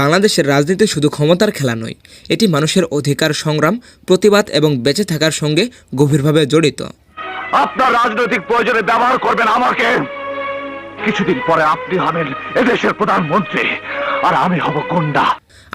বাংলাদেশের রাজনীতি শুধু ক্ষমতার খেলা নয়, এটি মানুষের অধিকার সংগ্রাম, প্রতিবাদ এবং বেঁচে থাকার সঙ্গে গভীরভাবে জড়িত। আপনার রাজনৈতিক প্রয়োজনে ব্যবহার করবেন আমাকে, কিছুদিন পরে আপনি হবেন এদেশের প্রধানমন্ত্রী আর আমি হব গুন্ডা।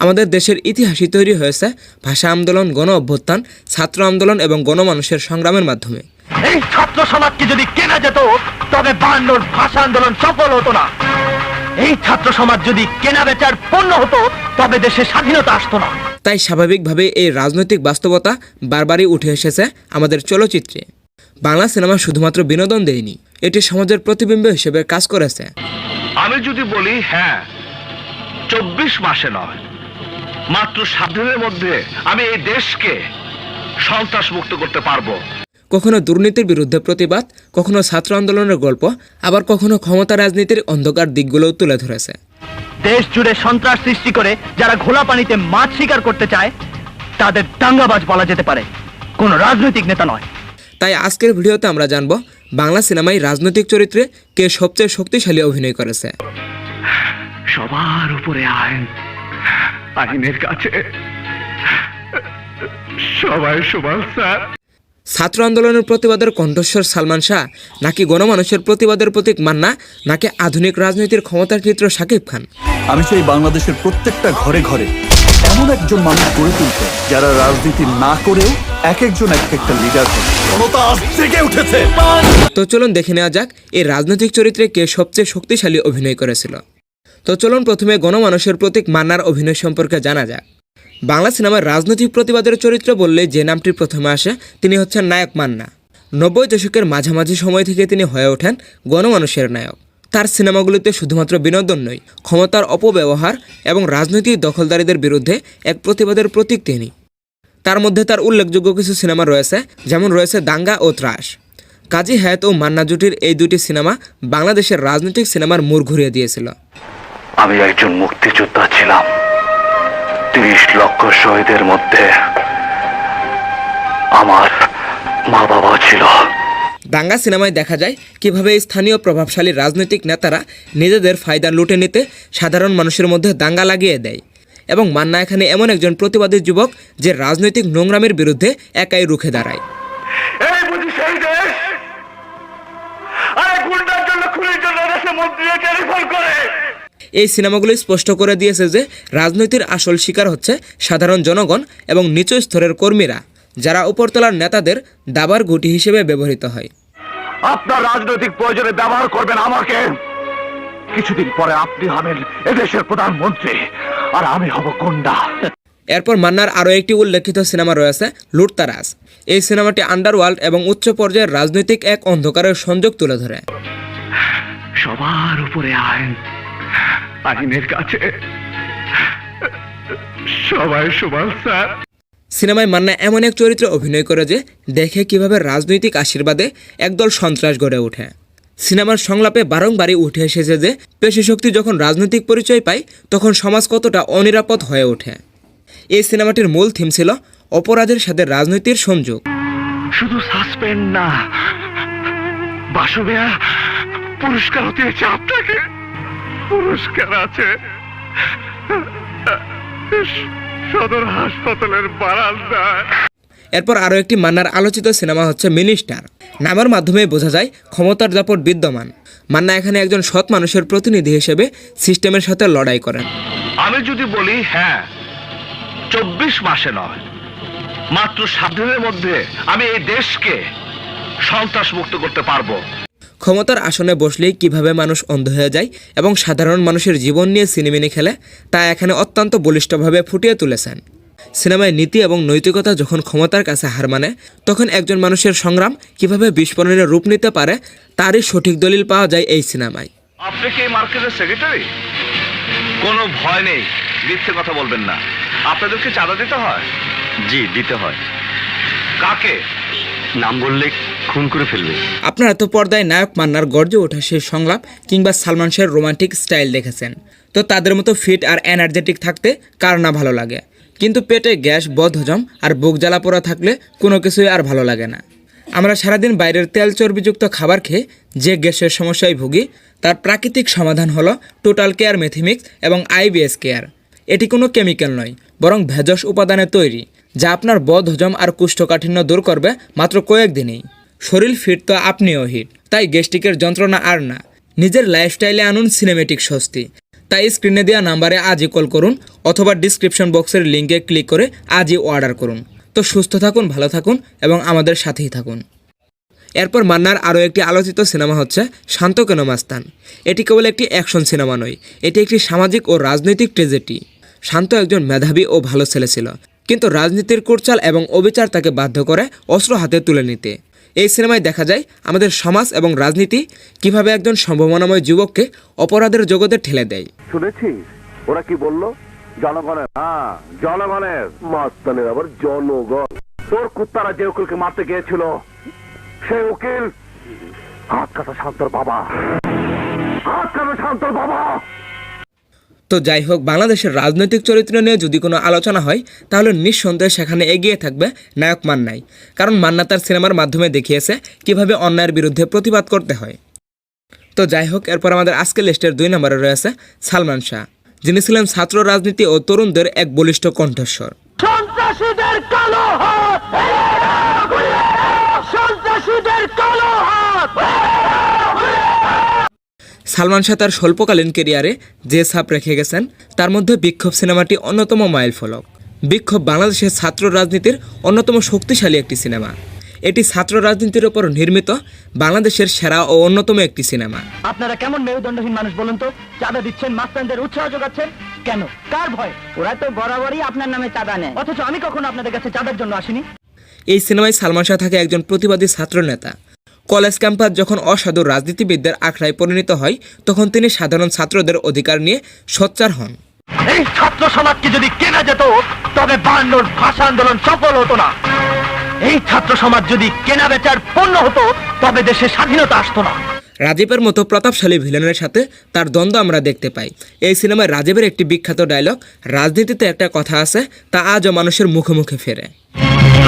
আমাদের দেশের ইতিহাসই তৈরি হয়েছে ভাষা আন্দোলন, গণ অভ্যুত্থান, ছাত্র আন্দোলন এবং গণমানুষের সংগ্রামের মাধ্যমে। এই ছাত্র সমাজকে যদি কেনা যেত তবে 52 ভাষা আন্দোলন সফল হতো না। এই ছাত্র সমাজ যদি কেনা বেচার পণ্য হতো তবে দেশে স্বাধীনতা আসতো না। তাই স্বাভাবিকভাবে এই রাজনৈতিক বাস্তবতা বারবারই উঠে এসেছে আমাদের চলচ্চিত্রে। বাংলা সিনেমা শুধুমাত্র বিনোদন দেয়নি, এটি সমাজের প্রতিবিম্ব হিসেবে কাজ করেছে। আমি যদি বলি হ্যাঁ, 24 মাসে নয়, মাত্র 7 দিনের মধ্যে আমি এই দেশকে সন্ত্রাস মুক্ত করতে পারবো। কখনো দুর্নীতির বিরুদ্ধে প্রতিবাদ, কখনো ছাত্র আন্দোলনের গল্প, আবার কখনো ক্ষমতা রাজনীতির অন্ধকার দিকগুলোও তুলে ধরেছে। দেশ জুড়ে সন্ত্রাস সৃষ্টি করে যারা ঘোলা পানিতে মাছ শিকার করতে চায় তাদের দাঙ্গাবাজ বলা যেতে পারে, কোনো রাজনৈতিক নেতা নয়। তাই আজকের ভিডিওতে আমরা জানব বাংলা সিনেমায় রাজনৈতিক চরিত্রে কে সবচেয়ে শক্তিশালী অভিনয় করেছে। সবার উপরে আইন, আইনের কাছে সবাই সমান স্যার। ছাত্র আন্দোলনের প্রতিবাদের কণ্ঠস্বর সালমান শাহ, নাকি গণমানুষের প্রতিবাদের প্রতীক মান্না, নাকি আধুনিক রাজনীতির ক্ষমতার চিত্র শাকিব খান? আমি চাই বাংলাদেশের প্রত্যেকটা ঘরে ঘরে এমন একজন মানুষ গড়ে তুলতে যারা রাজনীতি না করেও এক একজন এক একটা লিডার হবে। জনতা আজ জেগে উঠেছে। তো চলুন দেখে নেওয়া যাক এই রাজনৈতিক চরিত্রে কে সবচেয়ে শক্তিশালী অভিনয় করেছিল। তো চলুন প্রথমে গণমানুষের প্রতীক মান্নার অভিনয় সম্পর্কে জানা যাক। বাংলা সিনেমার রাজনৈতিক প্রতিবাদের চরিত্র বললে যে নামটি প্রথমে আসে তিনি হচ্ছেন নায়ক মান্না। 90 দশকের মাঝামাঝি সময় থেকে তিনি হয়ে ওঠেন গণমানুষের নায়ক। তার সিনেমাগুলিতে শুধুমাত্র বিনোদন নয়, ক্ষমতার অপব্যবহার এবং রাজনৈতিক দখলদারিদের বিরুদ্ধে এক প্রতিবাদের প্রতীক তিনি। তার মধ্যে তার উল্লেখযোগ্য কিছু সিনেমা রয়েছে, যেমন রয়েছে দাঙ্গা ও ত্রাস। কাজী হায়াত ও মান্না জুটির এই দুটি সিনেমা বাংলাদেশের রাজনৈতিক সিনেমার মোড় ঘুরিয়ে দিয়েছিল। আমি একজন মুক্তিযোদ্ধা ছিলাম, 30 লক্ষ শহীদের মধ্যে আমার মা বাবা ছিল। দাঙ্গা সিনেমায় দেখা যায় কিভাবে স্থানীয় প্রভাবশালী রাজনৈতিক নেতারা নিজেদের ফায়দা লুটে নিতে সাধারণ মানুষের মধ্যে দাঙ্গা লাগিয়ে দেয়, এবং মান্না এখানে এমন একজন প্রতিবাদী যুবক যে রাজনৈতিক নোংরামের বিরুদ্ধে একাই রুখে দাঁড়ায়। এই বুঝি সেই দেশ, আরে গুন্ডার জন্য খুনির জন্য দেশে মন্ত্রী টেলিফোন করে। এই সিনেমাগুলি স্পষ্ট করে দিয়েছে যে রাজনীতির আসল শিকার হচ্ছে সাধারণ জনগণ এবং নিচু স্তরের কর্মীরা, যারা উপরতলার নেতাদের দাবার গুটি হিসেবে ব্যবহৃত হয়। আপনার রাজনৈতিক প্রয়োজনে ব্যবহার করবেন আমাকে, কিছুদিন পরে আপনি হবেন এদেশের প্রধানমন্ত্রী আর আমি হব গুন্ডা। এরপর মান্নার আরও একটি উল্লেখিত সিনেমা রয়েছে লুটতারাজ। এই সিনেমাটি আন্ডারওয়ার্ল্ড এবং উচ্চ পর্যায়ের রাজনৈতিক এক অন্ধকারের সংযোগ তুলে ধরে। সবার উপরে আইন, আইনের কাছে সবাই সমান স্যার। সিনেমায় মান্না এমন এক চরিত্রে অভিনয় করে যে দেখে কিভাবে রাজনৈতিক আশীর্বাদে একদল সন্ত্রাস গড়ে ওঠে। সিনেমার সংলাপে বারংবারই উঠে এসেছে যে পেশিশক্তি যখন রাজনৈতিক পরিচয় পায় তখন সমাজ কতটা অনিরাপদ হয়ে ওঠে। এই সিনেমাটির মূল থিম ছিল অপরাধের সাথে রাজনীতির সংযোগ। শুধু সাসপেন্ড না, বাসবেয়া পুরস্কার হতে হচ্ছে আপনাকে, পুরস্কার আছে সদর হাসপাতালের বারান্দায়। এরপর আরও একটি মান্নার আলোচিত সিনেমা হচ্ছে মিনিস্টার। নামের মাধ্যমে বোঝা যায় ক্ষমতার দাপট বিদ্যমান। মান্না এখানে একজন সৎ মানুষের প্রতিনিধি হিসেবে সিস্টেমের সাথে লড়াই করেন। আমি যদি বলি হ্যাঁ, 24 মাসে নয়, মাত্র 7 দিনের মধ্যে আমি এই দেশকে সন্ত্রাস মুক্ত করতে পারবো। ক্ষমতার আসনে বসলেই কিভাবে মানুষ অন্ধ হয়ে যায় এবং সাধারণ মানুষের জীবন নিয়ে সিনেমিনি খেলে তা এখানে অত্যন্ত বলিষ্ঠভাবে ফুটিয়ে তুলেছেন। সিনেমায় নীতি এবং নৈতিকতা যখন ক্ষমতার কাছে হার মানে তখন একজন মানুষের সংগ্রাম কিভাবে বিস্ফোরণের রূপ নিতে পারে তারই সঠিক দলিল পাওয়া যায় এই সিনেমায়। আপনি কি এই মার্কেটের সেক্রেটারি? কোনো ভয় নেই, মিথ্যে কথা বলবেন না। আপনাদেরকে চাঁদা দিতে হয়? জি, দিতে হয়। কাকে? নাম বললে খুন করে ফেলবে। আপনারা তো পর্দায় নায়ক মান্নার গর্জে ওঠা সেই সংলাপ কিংবা সালমান শাহের রোমান্টিক স্টাইল দেখেছেন, তো তাদের মতো ফিট আর এনার্জেটিক থাকতে কার না ভালো লাগে। কিন্তু পেটে গ্যাস, বদহজম আর বুক জ্বালা পোড়া থাকলে কোনো কিছুই আর ভালো লাগে না। আমরা সারাদিন বাইরের তেল চর্বিযুক্ত খাবার খেয়ে যে গ্যাসের সমস্যায় ভুগি তার প্রাকৃতিক সমাধান হলো টোটাল কেয়ার মেথিমিক্স এবং IBS কেয়ার। এটি কোনো কেমিক্যাল নয়, বরং ভেষজ উপাদানে তৈরি, যা আপনার বদহজম আর কোষ্ঠকাঠিন্য দূর করবে মাত্র কয়েকদিনেই। শরীর ফিট তো আপনিও হিট, তাই গ্যাস্ট্রিকের যন্ত্রণা আর না। নিজের লাইফস্টাইলে আনুন সিনেমেটিক স্বস্তি। তাই স্ক্রিনে দেওয়া নাম্বারে আজই কল করুন অথবা ডিসক্রিপশন বক্সের লিঙ্কে ক্লিক করে আজই অর্ডার করুন। তো সুস্থ থাকুন, ভালো থাকুন এবং আমাদের সাথেই থাকুন। এরপর মান্নার আরও একটি আলোচিত সিনেমা হচ্ছে শান্ত কেন মাস্তান। এটি কেবল একটি অ্যাকশন সিনেমা নয়, এটি একটি সামাজিক ও রাজনৈতিক ট্র্যাজেডি। শান্ত একজন মেধাবী ও ভালো ছেলে ছিল, কিন্তু রাজনীতির কুটচাল এবং অবিচার তাকে বাধ্য করে অস্ত্র হাতে তুলে নিতে। এই সিনেমায় দেখা যায় আমাদের সমাজ এবং রাজনীতি কিভাবে একজন সম্ভাবনাময় যুবককে অপরাধের জগতে ঠেলে দেয়। শুনেছিস ওরা কি বললো? জনগণের, হ্যাঁ জনগণের মাস্তানের আবার জনগণ। তোর কুত্তারা যে উকিলকে মারতে গিয়েছিল, সেই উকিল হাত কাটা শান্তর বাবা, হাত কাটা শান্তর বাবা। তো যাই হোক, বাংলাদেশের রাজনৈতিক চরিত্র নিয়ে যদি কোনো আলোচনা হয় তাহলে নিঃসন্দেহে সেখানে এগিয়ে থাকবে নায়ক মান্নাই। কারণ মান্না তার সিনেমার মাধ্যমে দেখিয়েছে কিভাবে অন্যায়ের বিরুদ্ধে প্রতিবাদ করতে হয়। তো যাই হোক, এরপর আমাদের আজকের লিস্টের 2 নম্বরে রয়েছে সালমান শাহ, যিনি ছিলেন ছাত্র রাজনীতি ও তরুণদের এক বলিষ্ঠ কণ্ঠস্বর। সন্ত্রাসীদের কালো হাত, সন্ত্রাসীদের কালো হাত। সালমান শাহ তার স্বল্পকালীন কেরিয়ারে যে ছাপ রেখে গেছেন তার মধ্যে বিক্ষোভ সিনেমাটি অন্যতম মাইলফলক। বিক্ষোভ বাংলাদেশের ছাত্র রাজনীতির অন্যতম শক্তিশালী একটি সিনেমা। এটি ছাত্র রাজনীতির উপর নির্মিত বাংলাদেশের সেরা ও অন্যতম একটি সিনেমা। আপনারা কেমন মেরুদণ্ডহীন মানুষ বলুন তো? চাঁদা দিচ্ছেন, মাস্তানদের উৎসাহ যোগাচ্ছেন কেন? কার ভয়? ওরা তো বরাবরই আপনার নামে চাঁদা নেয়, অথচ আমি কখনো আপনাদের কাছে চাঁদার জন্য আসিনি। এই সিনেমায় সালমান শাহ থাকে একজন প্রতিবাদী ছাত্র নেতা। কলেজ ক্যাম্পাস যখন অসাধু রাজনীতিবিদদের আখড়ায় পরিণত হয়, তখন তিনি সাধারণ ছাত্রদের অধিকার নিয়ে সোচ্চার হন। এই ছাত্র সমাজকে যদি কেনা যেত তবে 52 ভাষা আন্দোলন সফল হতো না। এই ছাত্র সমাজ যদি কেনা বেচার পণ্য হতো তবে দেশে স্বাধীনতা আসতো না। রাজীবের মতো প্রতাপশালী ভিলেনের সাথে তার দ্বন্দ্ব আমরা দেখতে পাই। এই সিনেমায় রাজীবের একটি বিখ্যাত ডায়লগ, রাজনীতিতে একটা কথা আছে তা আজও মানুষের মুখে মুখে ফেরে।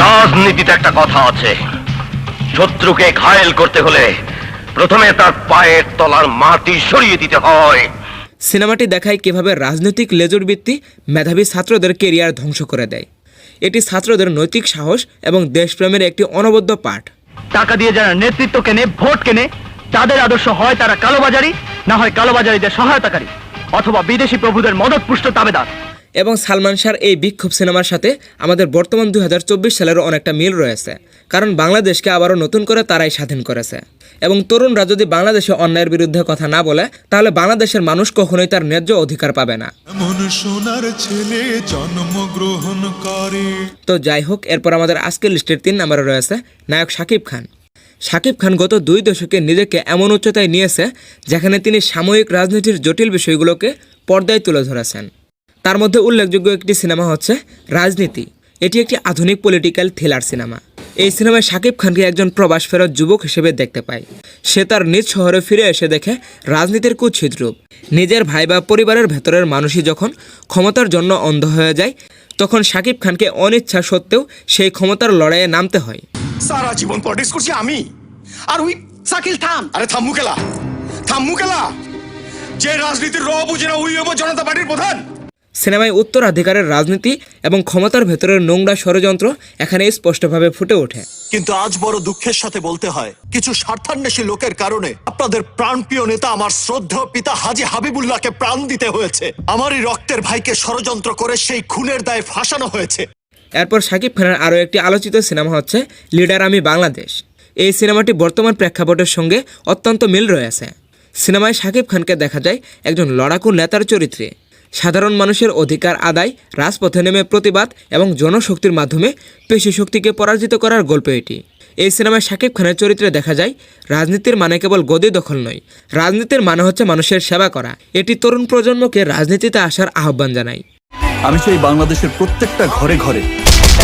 রাজনীতিতে একটা কথা আছে, শত্রুকে ঘায়েল করতে হলে প্রথমে তার পায়ের তলার মাটি সরিয়ে দিতে হয়। সিনেমাটি দেখায় কিভাবে রাজনৈতিক লেজুর বৃত্তি মেধাবী ছাত্রদের কেরিয়ার ধ্বংস করে দেয়। এটি ছাত্রদের নৈতিক সাহস এবং দেশপ্রেমের একটি অনবদ্য পাঠ। টাকা দিয়ে যারা নেতৃত্ব কেনে, ভোট কেনে, তাদের আদর্শ হয় তারা কালোবাজারি, না হয় কালোবাজারিদের সহায়তাকারী অথবা বিদেশি প্রভুদের মদতপুষ্ট তাবেদার। এবং সালমান শাহর এই বিক্ষোভ সিনেমার সাথে আমাদের বর্তমান 2024 সালেরও অনেকটা মিল রয়েছে, কারণ বাংলাদেশকে আবারও নতুন করে তারাই স্বাধীন করেছে। এবং তরুণরা যদি বাংলাদেশে অন্যায়ের বিরুদ্ধে কথা না বলে, তাহলে বাংলাদেশের মানুষ কখনোই তার ন্যায্য অধিকার পাবে না। এমন সোনার ছেলে জন্মগ্রহণ করে। তো যাই হোক, এরপর আমাদের আজকের লিস্টের 3 নম্বরে রয়েছে নায়ক শাকিব খান। শাকিব খান গত 2 দশকে নিজেকে এমন উচ্চতায় নিয়েছে যেখানে তিনি সাময়িক রাজনীতির জটিল বিষয়গুলোকে পর্দায় তুলে ধরেছেন। তার মধ্যে উল্লেখযোগ্য একটি সিনেমা হচ্ছে রাজনীতি। এটি একটি আধুনিক পলিটিক্যাল থ্রিলার সিনেমা। এই সিনেমায় শাকিব খানকে একজন প্রবাস ফেরত যুবক হিসেবে দেখতে পায়। সে তার নিজ শহরে ফিরে এসে দেখে রাজনীতির কুৎসিত রূপ। নিজের ভাই বা পরিবারের ভেতরের মানুষই যখন ক্ষমতার জন্য অন্ধ হয়ে যায়, তখন শাকিব খানকে অনিচ্ছা সত্ত্বেও সেই ক্ষমতার লড়াইয়ে নামতে হয়। সারা জীবন পলিটিক্স করছি আমি, আর ওই শাকিল থাম। আরে থাম্মু কেলা যে রাজনীতির র বুঝে না ওই হবো জনতা পার্টির প্রধান। সিনেমায় উত্তরাধিকারের রাজনীতি এবং ক্ষমতার ভেতরের নোংরা ষড়যন্ত্র এখানে স্পষ্টভাবে ফুটে ওঠে। কিন্তু আজ বড় দুঃখের সাথে বলতে হয়, কিছু স্বার্থান্বেষী লোকের কারণে আপনাদের প্রাণপ্রিয় নেতা আমার শ্রদ্ধেয় পিতা হাজী হাবিবুল্লাহকে প্রাণ দিতে হয়েছে। আমারই রক্তের ভাইকে ষড়যন্ত্র করে সেই খুনের দায়ে ফাঁসানো হয়েছে। এরপর শাকিব খানের আরও একটি আলোচিত সিনেমা হচ্ছে লিডার আমি বাংলাদেশ। এই সিনেমাটি বর্তমান প্রেক্ষাপটের সঙ্গে অত্যন্ত মিল রয়েছে। সিনেমায় শাকিব খানকে দেখা যায় একজন লড়াকু নেতার চরিত্রে। সাধারণ মানুষের অধিকার আদায়, রাজপথে নেমে প্রতিবাদ এবং জনশক্তির মাধ্যমে পেশি শক্তিকে পরাজিত করার গল্প এটি। এই সিনেমায় শাকিব খানের চরিত্রে দেখা যায় রাজনীতির মানে কেবল গদি দখল নয়, রাজনীতির মানে হচ্ছে মানুষের সেবা করা। এটি তরুণ প্রজন্মকে রাজনীতিতে আসার আহ্বান জানায়। আমি চাই বাংলাদেশের প্রত্যেকটা ঘরে ঘরে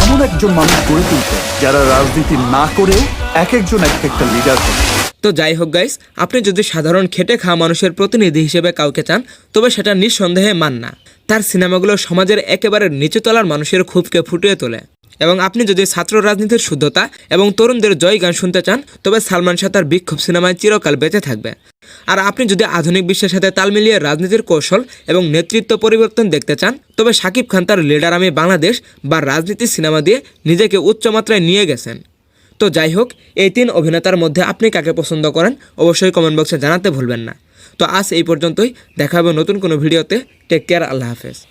এমন একজন মানুষ গড়ে তুলতে যারা রাজনীতি না করেও এক একজন এক একটা লিডার হবে। তো যাই হোক গাইস, আপনি যদি সাধারণ খেটে খাওয়া মানুষের প্রতিনিধি হিসেবে কাউকে চান, তবে সেটা নিঃসন্দেহে মান্না। তার সিনেমাগুলো সমাজের একেবারে নিচুতলার মানুষের ক্ষোভকে ফুটিয়ে তোলে। এবং আপনি যদি ছাত্র রাজনীতির শুদ্ধতা এবং তরুণদের জয় গান শুনতে চান তবে সালমান শাহ তার বিক্ষোভ সিনেমায় চিরকাল বেঁচে থাকবে। আর আপনি যদি আধুনিক বিশ্বের সাথে তাল মিলিয়ে রাজনীতির কৌশল এবং নেতৃত্ব পরিবর্তন দেখতে চান তবে শাকিব খান তার লিডার আমি বাংলাদেশ বা রাজনীতি সিনেমা দিয়ে নিজেকে উচ্চমাত্রায় নিয়ে গেছেন। তো যাই হোক, এই 3 অভিনেতার মধ্যে আপনি কাকে পছন্দ করেন অবশ্যই কমেন্ট বক্সে জানাতে ভুলবেন না। তো আজ এই পর্যন্তই, দেখা হবে নতুন কোনো ভিডিওতে। টেক কেয়ার, আল্লাহ হাফেজ।